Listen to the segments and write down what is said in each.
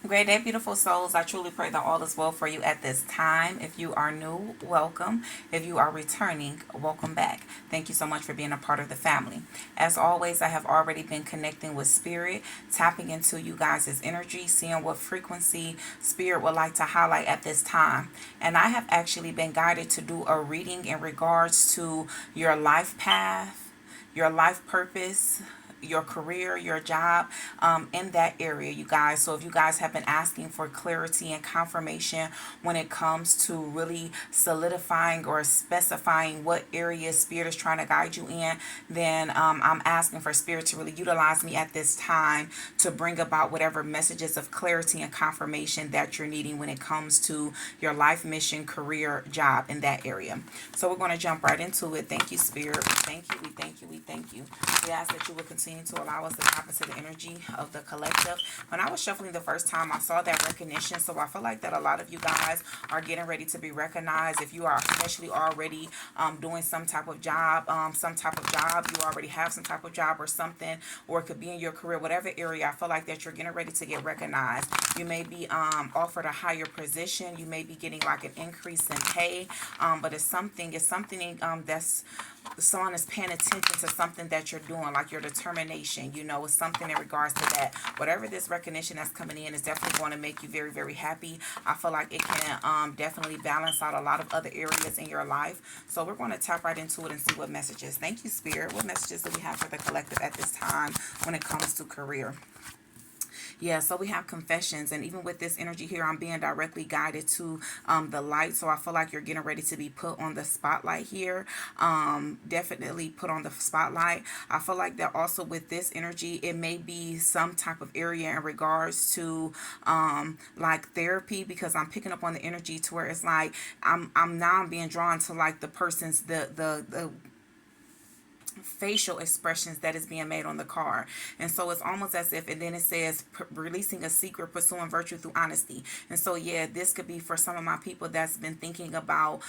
Great day, beautiful souls. I truly pray that all is well for you at this time. If you are new, welcome. If you are returning, welcome back. Thank you so much for being a part of the family. As always, I have already been connecting with Spirit, tapping into you guys' energy, seeing what frequency Spirit would like to highlight at this time. And I have actually been guided to do a reading in regards to your life path, your life purpose, your career, your job, in that area, you guys. So if you guys have been asking for clarity and confirmation when it comes to really solidifying or specifying what area Spirit is trying to guide you in, then I'm asking for Spirit to really utilize me at this time to bring about whatever messages of clarity and confirmation that you're needing when it comes to your life mission, career, job in that area. So we're going to jump right into it. Thank you, Spirit. We thank you. We thank you. We thank you. We ask that you will continue to allow us to tap into the energy of the collective. When I was shuffling the first time, I saw that recognition. So I feel like that a lot of you guys are getting ready to be recognized. If you are especially already doing some type of job, you already have some type of job or something, or it could be in your career, whatever area. I feel like that you're getting ready to get recognized. You may be offered a higher position. You may be getting like an increase in pay, but it's something that's someone is paying attention to something that you're doing, like your determination. It's something in regards to that. Whatever this recognition that's coming in is definitely going to make you very, very happy. I feel like it can definitely balance out a lot of other areas in your life. So we're going to tap right into it and see what messages. Thank you, Spirit. What messages do we have for the collective at this time when it comes to career? Yeah, so we have confessions, and even with this energy here, I'm being directly guided to the light. So I feel like you're getting ready to be put on the spotlight here. Definitely put on the spotlight. I feel like that also with this energy, it may be some type of area in regards to like therapy, because I'm picking up on the energy to where it's like I'm now being drawn to like the person's the facial expressions that is being made on the card. And so it's almost as if, and then it says releasing a secret, pursuing virtue through honesty. And so yeah, this could be for some of my people that's been thinking about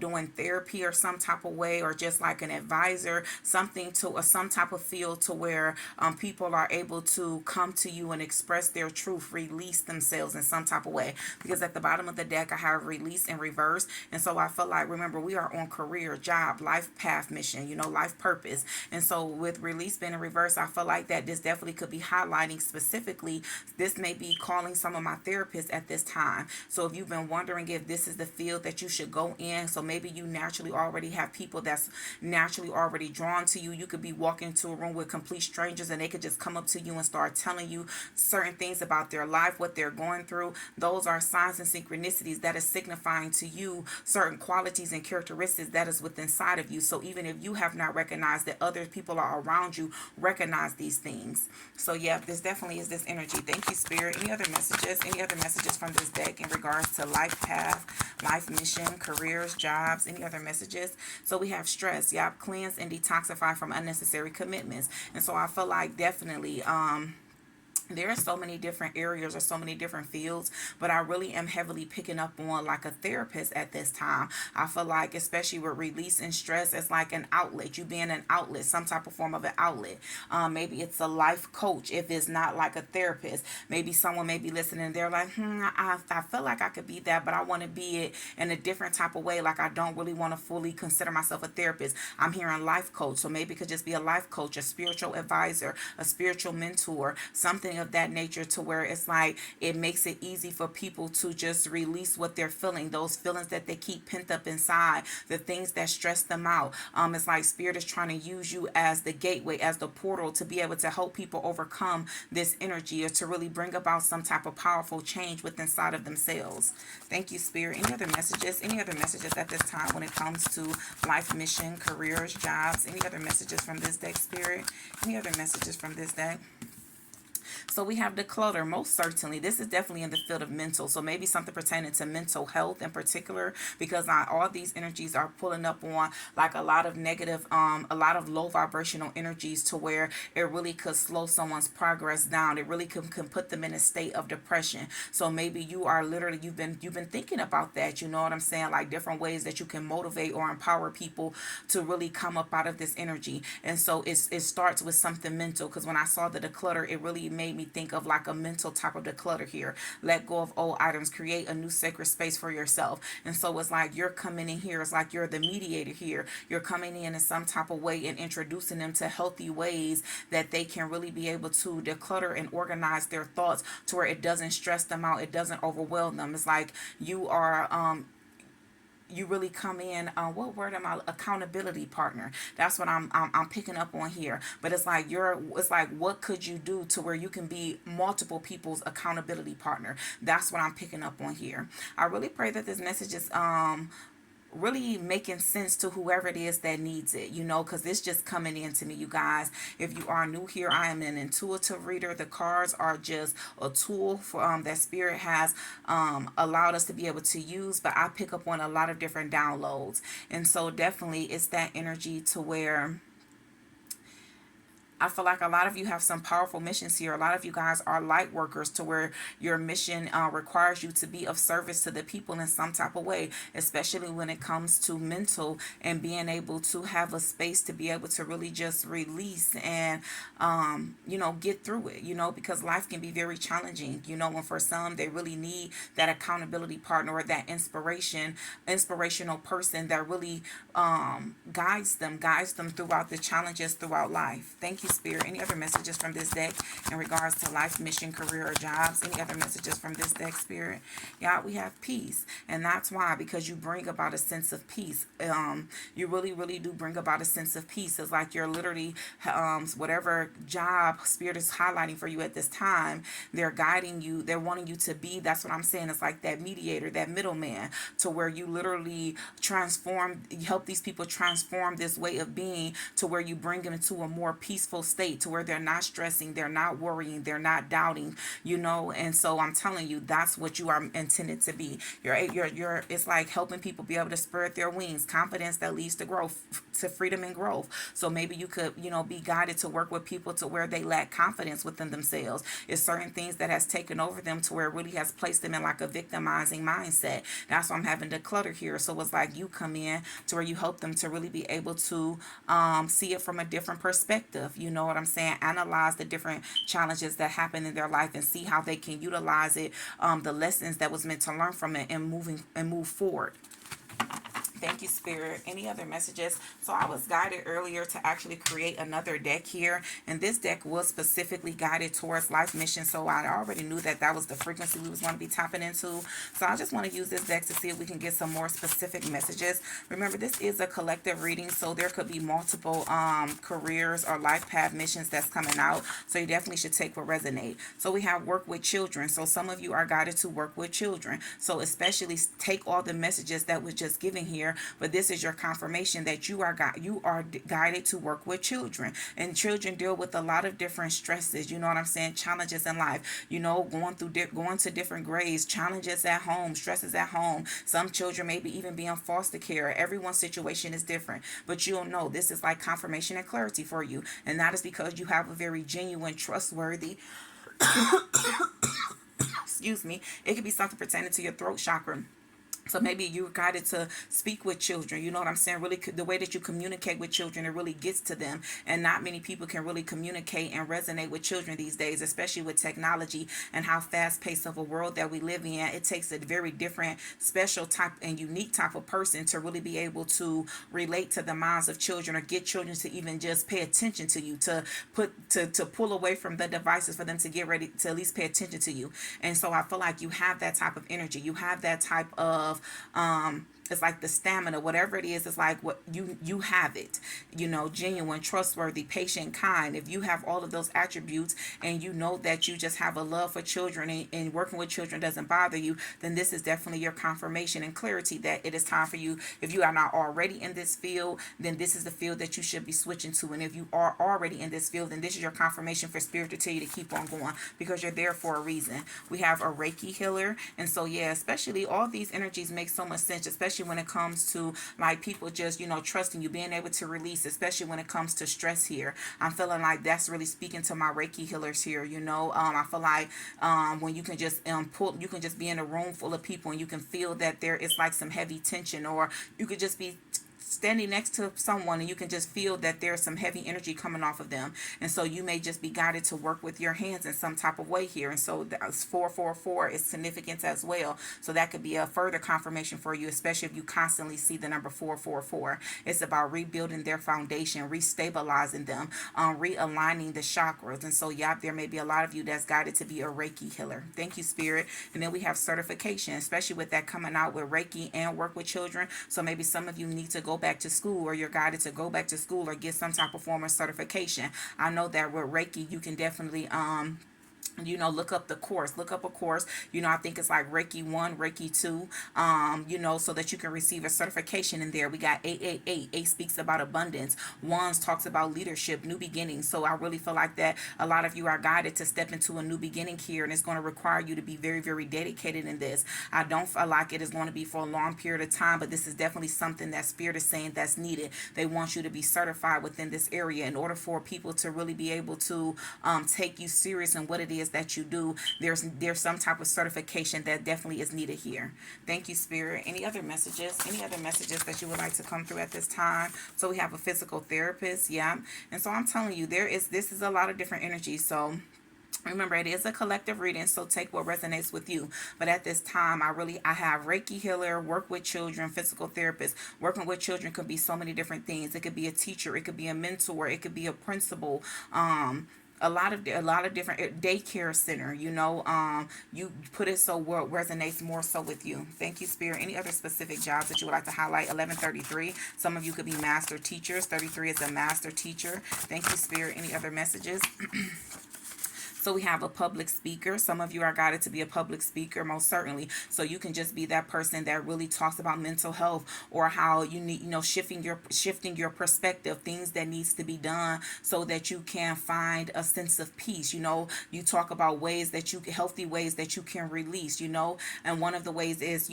doing therapy or some type of way, or just like an advisor, something to or some type of field to where people are able to come to you and express their truth, release themselves in some type of way. Because at the bottom of the deck I have release in reverse. And so I feel like, remember, we are on career, job, life path, mission, life purpose. And so with release being in reverse, I feel like that this definitely could be highlighting specifically, this may be calling some of my therapists at this time. So if you've been wondering if this is the field that you should go in, so maybe you naturally already have people that's naturally already drawn to you. You could be walking into a room with complete strangers and they could just come up to you and start telling you certain things about their life, what they're going through. Those are signs and synchronicities that is signifying to you certain qualities and characteristics that is within inside of you. So even if you have not recognized that, other people are around you recognize these things. So yeah, this definitely is this energy. Thank you, Spirit. Any other messages? Any other messages from this deck in regards to life path, life mission, careers, jobs? Any other messages? So we have stress. Yeah, cleanse and detoxify from unnecessary commitments. And so I feel like definitely there are so many different areas or so many different fields, but I really am heavily picking up on like a therapist at this time. I feel like, especially with release and stress, it's like an outlet. You being an outlet, some type of form of an outlet. Maybe it's a life coach if it's not like a therapist. Maybe someone may be listening, they're like, I feel like I could be that, but I want to be it in a different type of way. Like I don't really want to fully consider myself a therapist. I'm hearing life coach. So maybe it could just be a life coach, a spiritual advisor, a spiritual mentor, something of that nature, to where it's like it makes it easy for people to just release what they're feeling, those feelings that they keep pent up inside, the things that stress them out. It's like Spirit is trying to use you as the gateway, as the portal, to be able to help people overcome this energy, or to really bring about some type of powerful change within inside of themselves. Thank you, Spirit. Any other messages? Any other messages at this time when it comes to life mission, careers, jobs? Any other messages from this deck, Spirit? Any other messages from this deck? So we have declutter. Most certainly, this is definitely in the field of mental. So maybe something pertaining to mental health in particular, because all these energies are pulling up on like a lot of negative, a lot of low vibrational energies, to where it really could slow someone's progress down. It really can put them in a state of depression. So maybe you are literally, you've been thinking about that. You know what I'm saying? Like different ways that you can motivate or empower people to really come up out of this energy. And so it starts with something mental, because when I saw the declutter, it really made me think of like a mental type of declutter here. Let go of old items, create a new sacred space for yourself. And so it's like you're coming in here, it's like you're the mediator here. You're coming in some type of way and introducing them to healthy ways that they can really be able to declutter and organize their thoughts to where it doesn't stress them out, it doesn't overwhelm them. It's like you are you really come in, what word am I, accountability partner. That's what I'm picking up on here. But it's like it's like, what could you do to where you can be multiple people's accountability partner? That's what I'm picking up on here. I really pray that this message is really making sense to whoever it is that needs it, because it's just coming into me, you guys. If you are new here, I am an intuitive reader. The cards are just a tool for that spirit has allowed us to be able to use, but I pick up on a lot of different downloads. And so definitely it's that energy to where I feel like a lot of you have some powerful missions here. A lot of you guys are light workers to where your mission requires you to be of service to the people in some type of way, especially when it comes to mental and being able to have a space to be able to really just release and, get through it, because life can be very challenging, and for some, they really need that accountability partner or that inspirational person that really guides them throughout the challenges throughout life. Thank you, Spirit. Any other messages from this deck in regards to life, mission, career, or jobs? Any other messages from this deck, Spirit? Yeah, we have peace. And that's why, because you bring about a sense of peace. You really, really do bring about a sense of peace. It's like you're literally, whatever job Spirit is highlighting for you at this time, they're guiding you. They're wanting you to be, that's what I'm saying. It's like that mediator, that middleman, to where you literally help these people transform this way of being to where you bring them into a more peaceful state, to where they're not stressing, they're not worrying, they're not doubting, and so I'm telling you, that's what you are intended to be. It's like helping people be able to spread their wings, confidence that leads to growth, to freedom and growth. So maybe you could, be guided to work with people to where they lack confidence within themselves. It's certain things that has taken over them to where it really has placed them in like a victimizing mindset. That's why I'm having to clutter here. So it's like you come in to where you help them to really be able to see it from a different perspective. You know what I'm saying? Analyze the different challenges that happen in their life and see how they can utilize it, the lessons that was meant to learn from it, and move forward. Thank you, Spirit. Any other messages? So I was guided earlier to actually create another deck here, and this deck was specifically guided towards life mission. So I already knew that that was the frequency we was going to be tapping into. So I just want to use this deck to see if we can get some more specific messages. Remember, this is a collective reading, so there could be multiple careers or life path missions that's coming out. So you definitely should take what resonate. So we have work with children. So some of you are guided to work with children. So especially take all the messages that was just given here, but this is your confirmation that you are guided to work with children. And children deal with a lot of different stresses, you know what I'm saying, challenges in life, going to different grades, challenges at home, stresses at home. Some children maybe even be in foster care. Everyone's situation is different, but you'll know this is like confirmation and clarity for you, and that is because you have a very genuine, trustworthy excuse me, it could be something pertaining to your throat chakra. So maybe you're guided to speak with children. You know what I'm saying? Really, the way that you communicate with children, it really gets to them. And not many people can really communicate and resonate with children these days, especially with technology and how fast-paced of a world that we live in. It takes a very different, special type and unique type of person to really be able to relate to the minds of children, or get children to even just pay attention to you, to pull away from the devices for them to get ready to at least pay attention to you. And so I feel like you have that type of energy. You have that type of it's like the stamina, whatever it is, it's like what you have it, genuine, trustworthy, patient, kind. If you have all of those attributes and you know that you just have a love for children, and working with children doesn't bother you, then this is definitely your confirmation and clarity that it is time for you. If you are not already in this field, then this is the field that you should be switching to. And if you are already in this field, then this is your confirmation for Spirit to tell you to keep on going, because you're there for a reason. We have a Reiki healer, and so yeah, especially all these energies make so much sense, especially when it comes to like people just trusting you, being able to release, especially when it comes to stress here. I'm feeling like that's really speaking to my Reiki healers here. I feel like when you can just you can just be in a room full of people and you can feel that there is like some heavy tension, or you could just be standing next to someone and you can just feel that there's some heavy energy coming off of them. And so you may just be guided to work with your hands in some type of way here. And so that's 444 is significant as well. So that could be a further confirmation for you, especially if you constantly see the number 444. It's about rebuilding their foundation, restabilizing them, realigning the chakras. And so, yeah, there may be a lot of you that's guided to be a Reiki healer. Thank you, Spirit. And then we have certification, especially with that coming out with Reiki and work with children. So maybe some of you need to go back to school, or you're guided to go back to school or get some type of form of certification. I know that with Reiki, you can definitely look up the course, look up a course, I think it's like Reiki 1, Reiki 2, so that you can receive a certification in there. We got 888. 8 speaks about abundance. Wands talks about leadership, new beginnings. So I really feel like that a lot of you are guided to step into a new beginning here, and it's going to require you to be very, very dedicated in this. I don't feel like it is going to be for a long period of time, but this is definitely something that Spirit is saying that's needed. They want you to be certified within this area in order for people to really be able to take you serious in what it is that you do. There's some type of certification that definitely is needed here. Thank you, Spirit. Any other messages that you would like to come through at this time? So we have a physical therapist, yeah. And so I'm telling you, this is a lot of different energies. So remember, it is a collective reading, so take what resonates with you. But at this time, I have Reiki healer, work with children, physical therapist. Working with children could be so many different things. It could be a teacher, it could be a mentor, it could be a principal, a lot of different daycare center. You put it so what resonates more so with you. Thank you, Spirit. Any other specific jobs that you would like to highlight? 1133. Some of you could be master teachers. 33 is a master teacher. Thank you, Spirit. Any other messages? So we have a public speaker. Some of you are guided to be a public speaker, most certainly. So you can just be that person that really talks about mental health, or how you need, shifting your perspective, things that needs to be done so that you can find a sense of peace. You talk about healthy ways that you can release, and one of the ways is,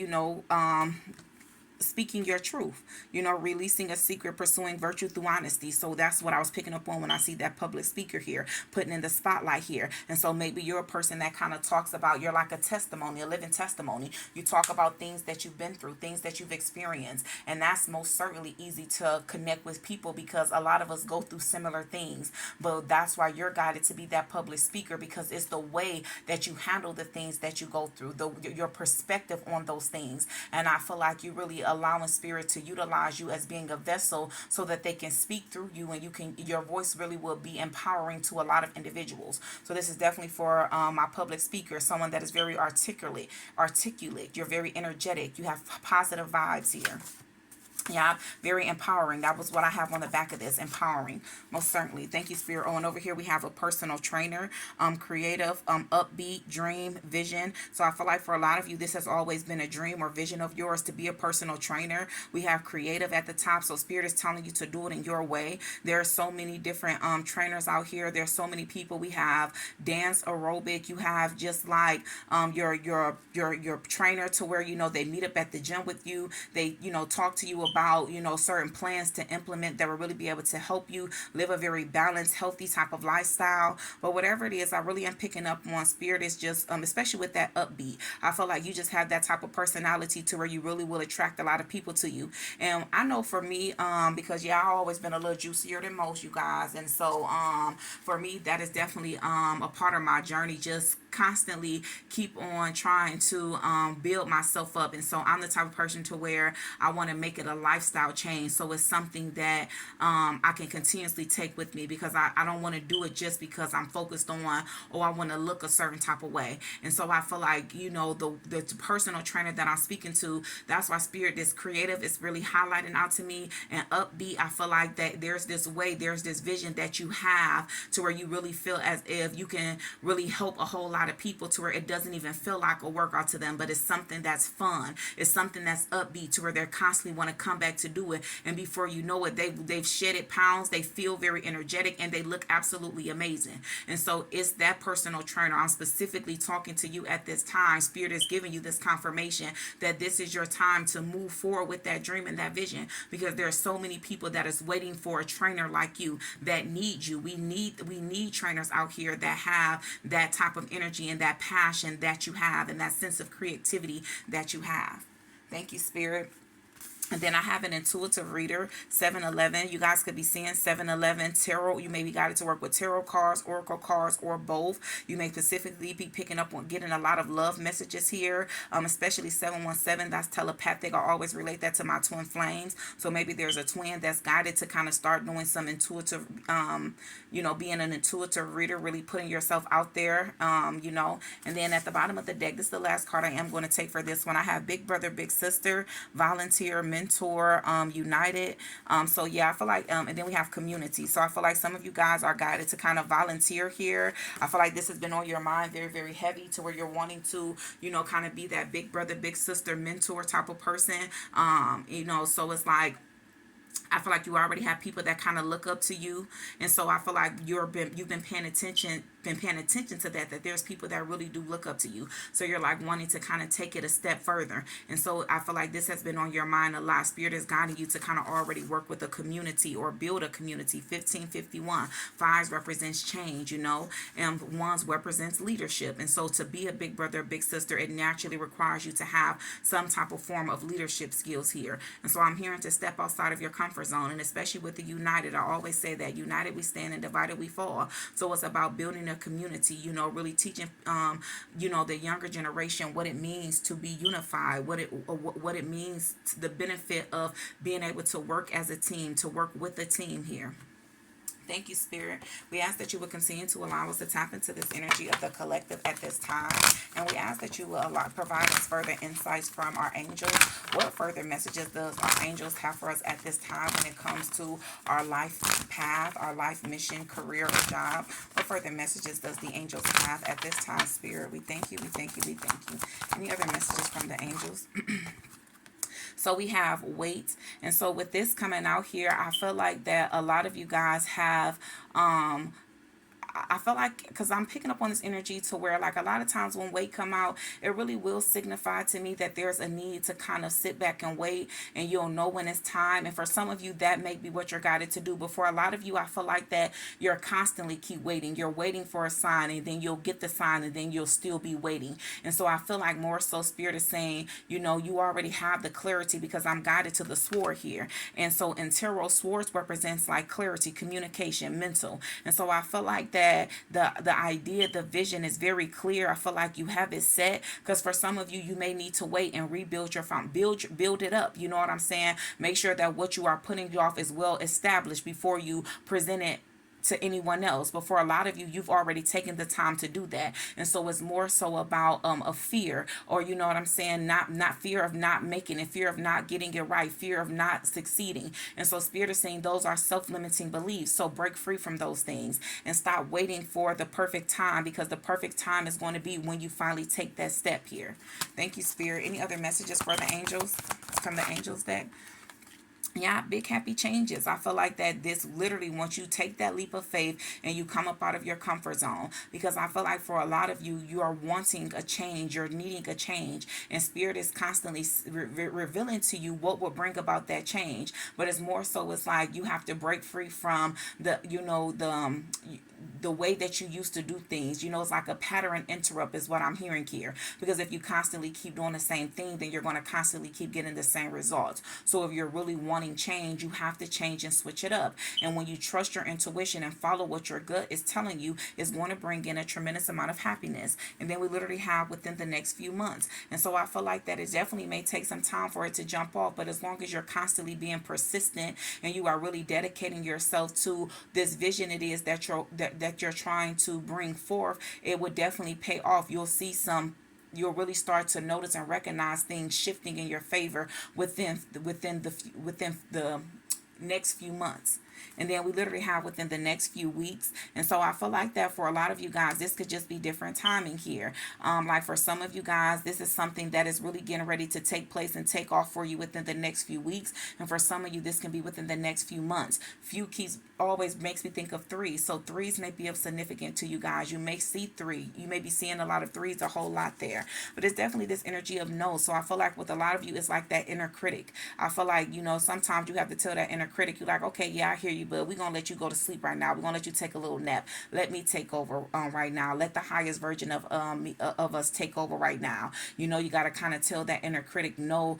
speaking your truth, releasing a secret, pursuing virtue through honesty. So that's what I was picking up on when I see that public speaker here, putting in the spotlight here. And so maybe you're a person that kind of talks about, you're like a testimony, a living testimony. You talk about things that you've been through, things that you've experienced. And that's most certainly easy to connect with people, because a lot of us go through similar things. But that's why you're guided to be that public speaker, because it's the way that you handle the things that you go through, your perspective on those things. And I feel like you really allowing Spirit to utilize you as being a vessel so that they can speak through you, and your voice really will be empowering to a lot of individuals. So this is definitely for my public speaker, someone that is very articulate. You're very energetic. You have positive vibes here. Yeah, very empowering. That was what I have on the back of this. Empowering, most certainly. Thank you, Spirit. Oh, and over here we have a personal trainer, creative, upbeat, dream, vision. So I feel like for a lot of you, this has always been a dream or vision of yours to be a personal trainer. We have creative at the top. So Spirit is telling you to do it in your way. There are so many different trainers out here. There's so many people. We have dance aerobic. You have just like your trainer to where they meet up at the gym with you. They talk to you about certain plans to implement that will really be able to help you live a very balanced, healthy type of lifestyle. But whatever it is, I really am picking up on Spirit is just especially with that upbeat. I feel like you just have that type of personality to where you really will attract a lot of people to you. And I know for me, because I've always been a little juicier than most, you guys, and so for me that is definitely a part of my journey, just constantly keep on trying to build myself up. And so I'm the type of person to where I want to make it a lifestyle change. So it's something that I can continuously take with me, because I don't want to do it just because I'm focused on, I want to look a certain type of way. And so I feel like, the personal trainer that I'm speaking to, that's why Spirit, this creative is really highlighting out to me, and upbeat. I feel like that there's this vision that you have to where you really feel as if you can really help a whole lot of people, to where it doesn't even feel like a workout to them, but it's something that's fun. It's something that's upbeat, to where they're constantly want to come back to do it, and before you know it, they've shedded pounds, they feel very energetic, and they look absolutely amazing. And so it's that personal trainer. I'm specifically talking to you at this time. Spirit is giving you this confirmation that this is your time to move forward with that dream and that vision, because there are so many people that is waiting for a trainer like you that need you. We need trainers out here that have that type of energy and that passion that you have, and that sense of creativity that you have. Thank you, Spirit. And then I have an intuitive reader, 711. You guys could be seeing 711 tarot. You may be guided to work with tarot cards, oracle cards, or both. You may specifically be picking up on getting a lot of love messages here, especially 717. That's telepathic. I always relate that to my twin flames. So maybe there's a twin that's guided to kind of start doing some intuitive, being an intuitive reader, really putting yourself out there, And then at the bottom of the deck, this is the last card I am going to take for this one. I have big brother, big sister, volunteer, mentor, united. So yeah, I feel like, and then we have community. So I feel like some of you guys are guided to kind of volunteer here. I feel like this has been on your mind very, very heavy, to where you're wanting to, kind of be that big brother, big sister, mentor type of person. So it's like, I feel like you already have people that kind of look up to you, and so I feel like you've been paying attention to that there's people that really do look up to you. So you're like wanting to kind of take it a step further, and so I feel like this has been on your mind a lot. Spirit is guiding you to kind of already work with a community or build a community. 1551, fives represents change, and ones represents leadership, and so to be a big brother, big sister, it naturally requires you to have some type of form of leadership skills here. And so I'm hearing to step outside of your comfort zone, and especially with the united, I always say that united we stand and divided we fall. So it's about building a community, really teaching the younger generation what it means to be unified, what it means, to the benefit of being able to work as a team, to work with a team here. Thank you, Spirit. We ask that you will continue to allow us to tap into this energy of the collective at this time. And we ask that you will provide us further insights from our angels. What further messages does our angels have for us at this time when it comes to our life path, our life mission, career, or job? What further messages does the angels have at this time, Spirit? We thank you, we thank you, we thank you. Any other messages from the angels? So we have weight. And so with this coming out here, I feel like that a lot of you guys have I feel like, because I'm picking up on this energy to where, like, a lot of times when weight come out, it really will signify to me that there's a need to kind of sit back and wait, and you'll know when it's time. And for some of you, that may be what you're guided to do. But for a lot of you, I feel like that you're constantly keep waiting. You're waiting for a sign, and then you'll get the sign, and then you'll still be waiting. And so I feel like more so Spirit is saying, you already have the clarity, because I'm guided to the sword here. And so in tarot, swords represents like clarity, communication, mental. And so I feel like that the idea, the vision is very clear. I feel like you have it set, because for some of you, you may need to wait and rebuild your foundation, build it up. You know what I'm saying? Make sure that what you are putting off is well established before you present it to anyone else. But for a lot of you, you've already taken the time to do that. And so it's more so about a fear, or you know what I'm saying, not fear of not making it, fear of not getting it right, fear of not succeeding. And so Spirit is saying those are self-limiting beliefs. So break free from those things and stop waiting for the perfect time, because the perfect time is going to be when you finally take that step here. Thank you, Spirit. Any other messages for the angels from the angels deck? Yeah, big happy changes. I feel like that this literally, once you take that leap of faith and you come up out of your comfort zone, because I feel like for a lot of you, you are wanting a change, you're needing a change, and Spirit is constantly revealing to you what will bring about that change. But it's more so, it's like you have to break free from the way that you used to do things. It's like a pattern interrupt is what I'm hearing here. Because if you constantly keep doing the same thing, then you're going to constantly keep getting the same results. So if you're really wanting change, you have to change and switch it up. And when you trust your intuition and follow what your gut is telling you, is going to bring in a tremendous amount of happiness. And then we literally have within the next few months. And so I feel like that it definitely may take some time for it to jump off. But as long as you're constantly being persistent and you are really dedicating yourself to this vision it is that you're trying to bring forth, it would definitely pay off. You'll really start to notice and recognize things shifting in your favor within the next few months. And then we literally have within the next few weeks. And so I feel like that for a lot of you guys, this could just be different timing here. Like for some of you guys, this is something that is really getting ready to take place and take off for you within the next few weeks. And for some of you, this can be within the next few months. Few keys always makes me think of threes. So threes may be of significant to you guys. You may see three. You may be seeing a lot of threes, a whole lot there. But it's definitely this energy of no. So I feel like with a lot of you, it's like that inner critic. I feel like, sometimes you have to tell that inner critic, you're like, okay, yeah, I hear you, but we're going to let you go to sleep right now. We're going to let you take a little nap. Let me take over right now. Let the highest version of us take over right now. You got to kind of tell that inner critic no,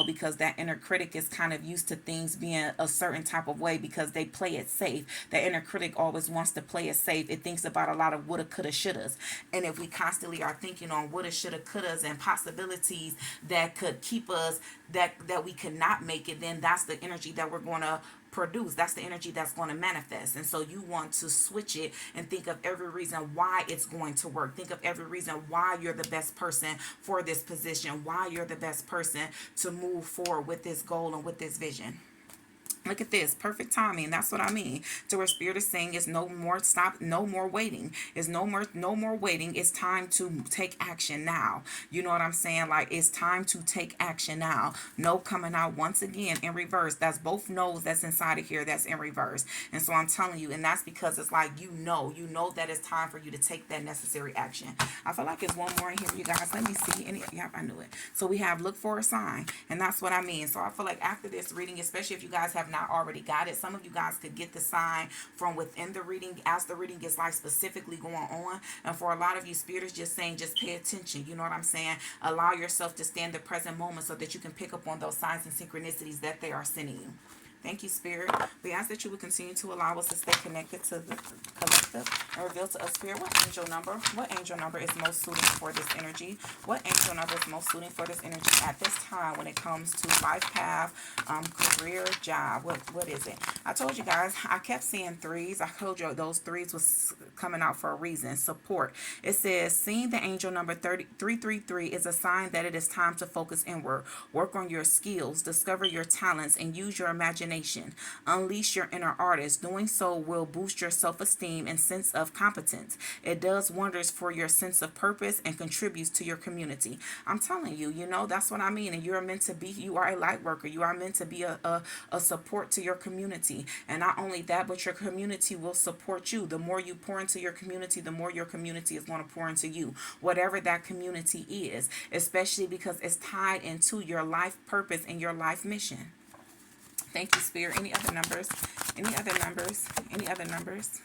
because that inner critic is kind of used to things being a certain type of way because they play it safe. The inner critic always wants to play it safe. It thinks about a lot of woulda, coulda, shouldas. And if we constantly are thinking on woulda, shoulda, couldas and possibilities that could keep us, that we could not make it, then that's the energy that we're going to produce. That's the energy that's going to manifest. And so you want to switch it and think of every reason why it's going to work. Think of every reason why you're the best person for this position, why you're the best person to move forward with this goal and with this vision. Look at this, perfect timing. That's what I mean. To where Spirit is saying is no more stop, no more waiting. Is no more waiting. It's time to take action now. You know what I'm saying? Like, it's time to take action now. No coming out once again in reverse. That's both no's that's inside of here that's in reverse. And so I'm telling you, and that's because it's like you know that it's time for you to take that necessary action. I feel like it's one more in here, you guys. Let me see. Yep, I knew it. So we have look for a sign, and that's what I mean. So I feel like after this reading, especially if you guys have not already got it, some of you guys could get the sign from within the reading as the reading is like specifically going on. And for a lot of you, Spirit is just saying, just pay attention. You know what I'm saying? Allow yourself to stay in the present moment so that you can pick up on those signs and synchronicities that they are sending you. Thank you, Spirit. We ask that you would continue to allow us to stay connected to the collective and reveal to us, Spirit, what angel number is most suiting for this energy? What angel number is most suiting for this energy at this time when it comes to life path, career, job? What is it? I told you guys, I kept seeing threes. I told you those threes was coming out for a reason. Support. It says, seeing the angel number 333 is a sign that it is time to focus inward. Work on your skills, discover your talents, and use your imagination. Unleash your inner artist. Doing so will boost your self-esteem and sense of competence. It does wonders for your sense of purpose and contributes to your community. I'm telling you, that's what I mean. And you're meant to be, you are a light worker. You are meant to be a support to your community. And not only that, but your community will support you. The more you pour into your community, the more your community is going to pour into you. Whatever that community is, especially because it's tied into your life purpose and your life mission. Thank you, Spirit. Any other numbers? Any other numbers? Any other numbers?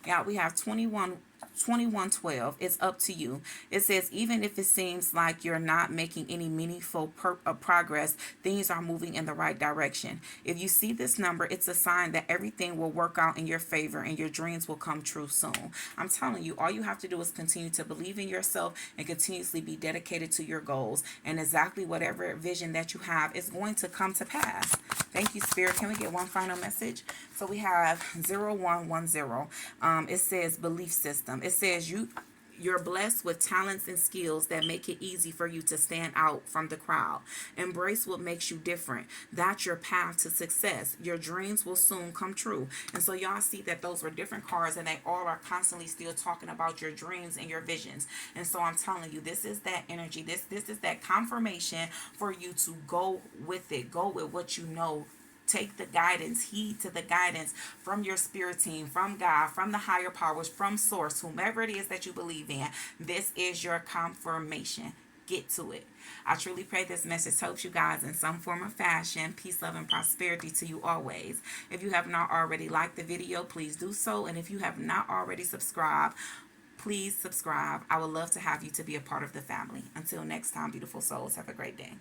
Yeah, we have 2112. It's up to you. It says, even if it seems like you're not making any meaningful progress, things are moving in the right direction. If you see this number, it's a sign that everything will work out in your favor and your dreams will come true soon. I'm telling you, all you have to do is continue to believe in yourself and continuously be dedicated to your goals. And exactly whatever vision that you have is going to come to pass. Thank you, Spirit. Can we get one final message? So we have 0110. It says belief system. It says you're blessed with talents and skills that make it easy for you to stand out from the crowd. Embrace what makes you different. That's your path to success. Your dreams will soon come true. And so y'all see that those were different cards, and they all are constantly still talking about your dreams and your visions. And so I'm telling you, this is that energy. This is that confirmation for you to go with it. Go with what you know. Take the guidance, heed to the guidance from your spirit team, from God, from the higher powers, from source, whomever it is that you believe in. This is your confirmation. Get to it. I truly pray this message helps you guys in some form or fashion. Peace, love, and prosperity to you always. If you have not already liked the video, please do so. And if you have not already subscribed, please subscribe. I would love to have you to be a part of the family. Until next time, beautiful souls, have a great day.